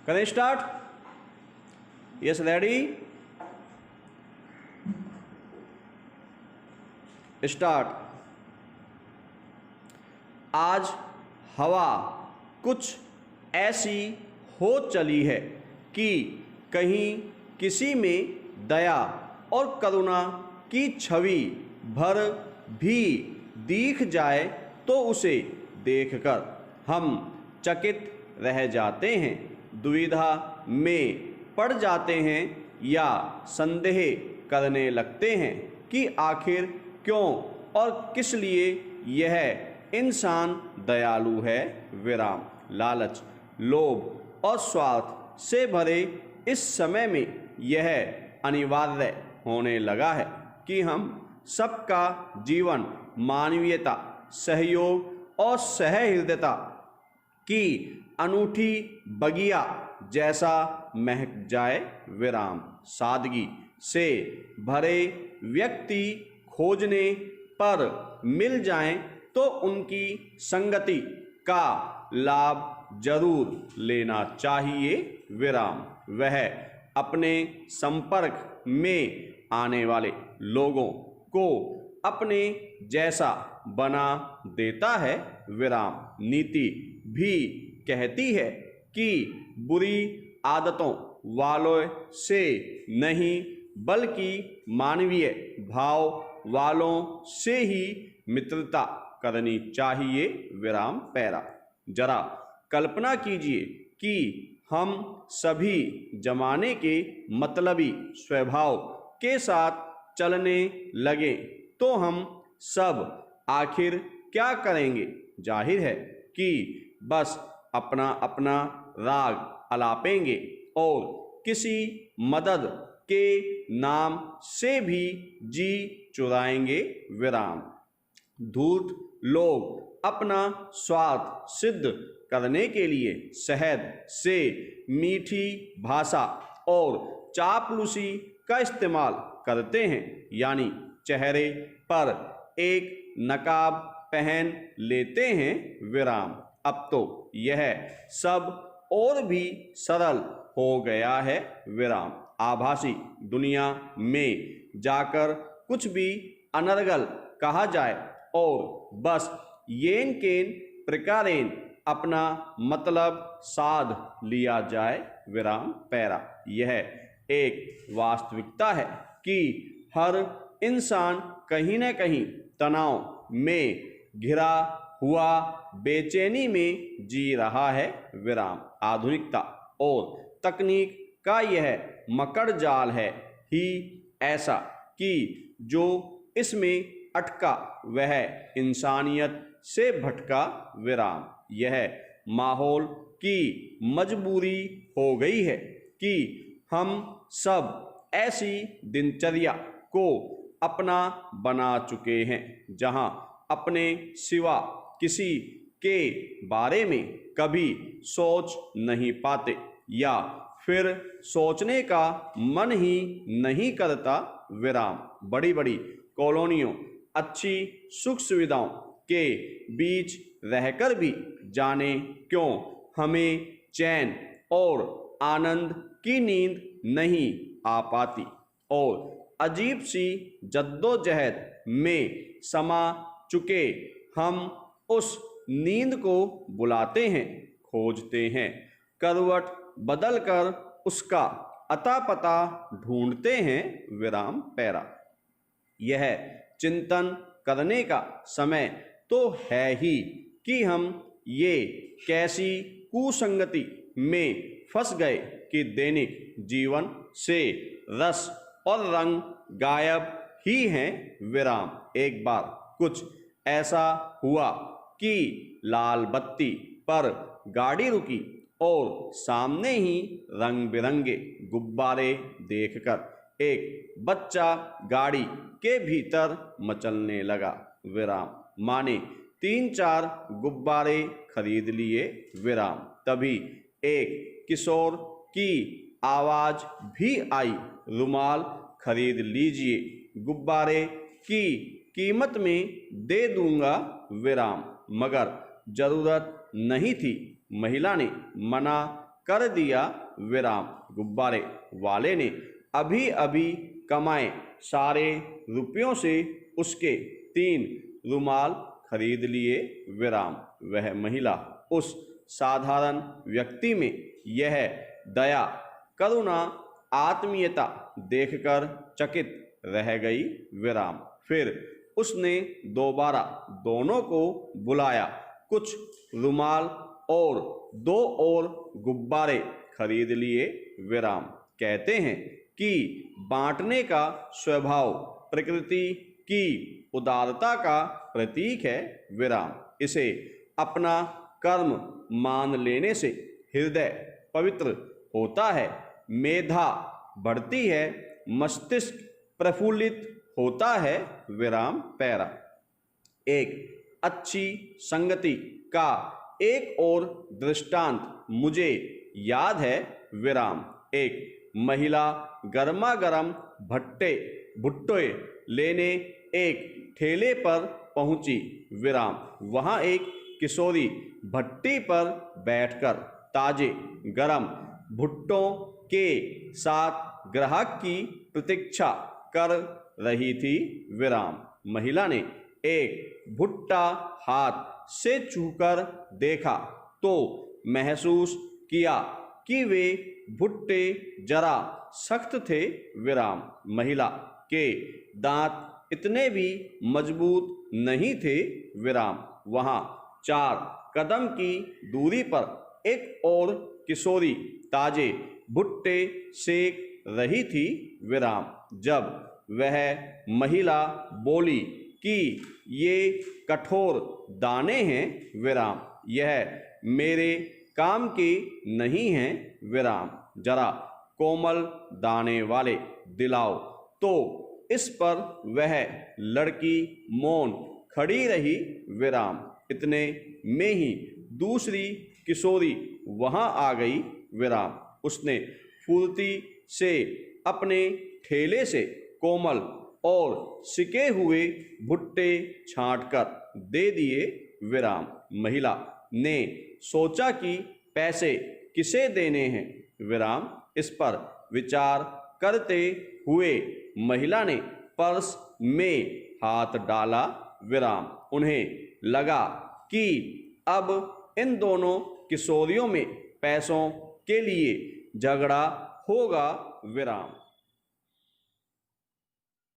करें start? Yes, ready, start. आज हवा कुछ ऐसी हो चली है कि कहीं किसी में दया और करुणा की छवि भर भी दिख जाए तो उसे देखकर हम चकित रह जाते हैं, दुविधा में पड़ जाते हैं या संदेह करने लगते हैं कि आखिर क्यों और किस लिए यह इंसान दयालु है। विराम। लालच, लोभ और स्वार्थ से भरे इस समय में यह अनिवार्य होने लगा है कि हम सबका जीवन मानवीयता, सहयोग और सहृदयता की अनूठी बगिया जैसा महक जाए। विराम। सादगी से भरे व्यक्ति खोजने पर मिल जाएं तो उनकी संगति का लाभ जरूर लेना चाहिए। विराम। वह अपने संपर्क में आने वाले लोगों को अपने जैसा बना देता है। विराम। नीति भी कहती है कि बुरी आदतों वालों से नहीं बल्कि मानवीय भाव वालों से ही मित्रता करनी चाहिए। विराम। पैरा। जरा कल्पना कीजिए कि हम सभी जमाने के मतलबी स्वभाव के साथ चलने लगे तो हम सब आखिर क्या करेंगे? जाहिर है कि बस अपना अपना राग अलापेंगे और किसी मदद के नाम से भी जी चुराएंगे। विराम। धूर्त लोग अपना स्वार्थ सिद्ध करने के लिए शहद से मीठी भाषा और चापलूसी का इस्तेमाल करते हैं, यानी चेहरे पर एक नकाब पहन लेते हैं। विराम। अब तो यह सब और भी सरल हो गया है। विराम। आभासी दुनिया में जाकर कुछ भी अनर्गल कहा जाए और बस येन केन प्रकारेण अपना मतलब साध लिया जाए। विराम। पैरा। यह एक वास्तविकता है कि हर इंसान कहीं न कहीं तनाव में घिरा हुआ बेचैनी में जी रहा है। विराम। आधुनिकता और तकनीक का यह मकड़ जाल है ही ऐसा कि जो इसमें अटका वह इंसानियत से भटका। विराम। यह माहौल की मजबूरी हो गई है कि हम सब ऐसी दिनचर्या को अपना बना चुके हैं जहां अपने सिवा किसी के बारे में कभी सोच नहीं पाते या फिर सोचने का मन ही नहीं करता। विराम। बड़ी बड़ी कॉलोनियों, अच्छी सुख सुविधाओं के बीच रहकर भी जाने क्यों हमें चैन और आनंद की नींद नहीं आ पाती और अजीब सी जद्दोजहद में समा चुके हम उस नींद को बुलाते हैं, खोजते हैं, करवट बदलकर उसका अता पता ढूंढते हैं। विराम। पैरा। यह चिंतन करने का समय तो है ही कि हम ये कैसी कुसंगति में फंस गए कि दैनिक जीवन से रस और रंग गायब ही हैं। विराम। एक बार कुछ ऐसा हुआ कि लाल बत्ती पर गाड़ी रुकी और सामने ही रंग बिरंगे गुब्बारे देखकर एक बच्चा गाड़ी के भीतर मचलने लगा। विराम। माँ ने 3-4 गुब्बारे खरीद लिए। विराम। तभी एक किशोर की आवाज भी आई, रुमाल खरीद लीजिए, गुब्बारे की कीमत में दे दूंगा। विराम। मगर जरूरत नहीं थी, महिला ने मना कर दिया विराम। गुब्बारे वाले ने अभी अभी कमाए सारे रुपयों से उसके 3 रुमाल खरीद लिए विराम। वह महिला उस साधारण व्यक्ति में यह दया, करुणा, आत्मीयता देखकर चकित रह गई विराम। फिर उसने दोबारा दोनों को बुलाया, कुछ रुमाल और 2 और गुब्बारे खरीद लिए विराम। कहते हैं कि बांटने का स्वभाव प्रकृति की उदारता का प्रतीक है विराम। इसे अपना कर्म मान लेने से हृदय पवित्र होता है, मेधा बढ़ती है, मस्तिष्क प्रफुल्लित होता है विराम। पैरा। एक अच्छी संगति का एक और दृष्टांत मुझे याद है विराम। एक महिला गर्मा गर्म भुट्टे लेने एक ठेले पर पहुंची विराम। वहां एक किशोरी भट्टी पर बैठकर ताजे गरम भुट्टों के साथ ग्राहक की प्रतीक्षा कर रही थी विराम। महिला ने एक भुट्टा हाथ से छूकर देखा तो महसूस किया कि वे भुट्टे जरा सख्त थे विराम। महिला के दांत इतने भी मजबूत नहीं थे विराम। वहां 4 कदम की दूरी पर एक और किशोरी ताजे भुट्टे सेक रही थी विराम। जब वह महिला बोली कि ये कठोर दाने हैं विराम, यह मेरे काम के नहीं हैं विराम, जरा कोमल दाने वाले दिलाओ। तो इस पर वह लड़की मौन खड़ी रही विराम। इतने में ही दूसरी किशोरी वहां आ गई विराम। उसने फुर्ती से अपने ठेले से कोमल और सिके हुए भुट्टे छांटकर दे दिए विराम। महिला ने सोचा कि पैसे किसे देने हैं विराम। इस पर विचार करते हुए महिला ने पर्स में हाथ डाला विराम। उन्हें लगा कि अब इन दोनों किशोरियों में पैसों के लिए झगड़ा होगा विराम।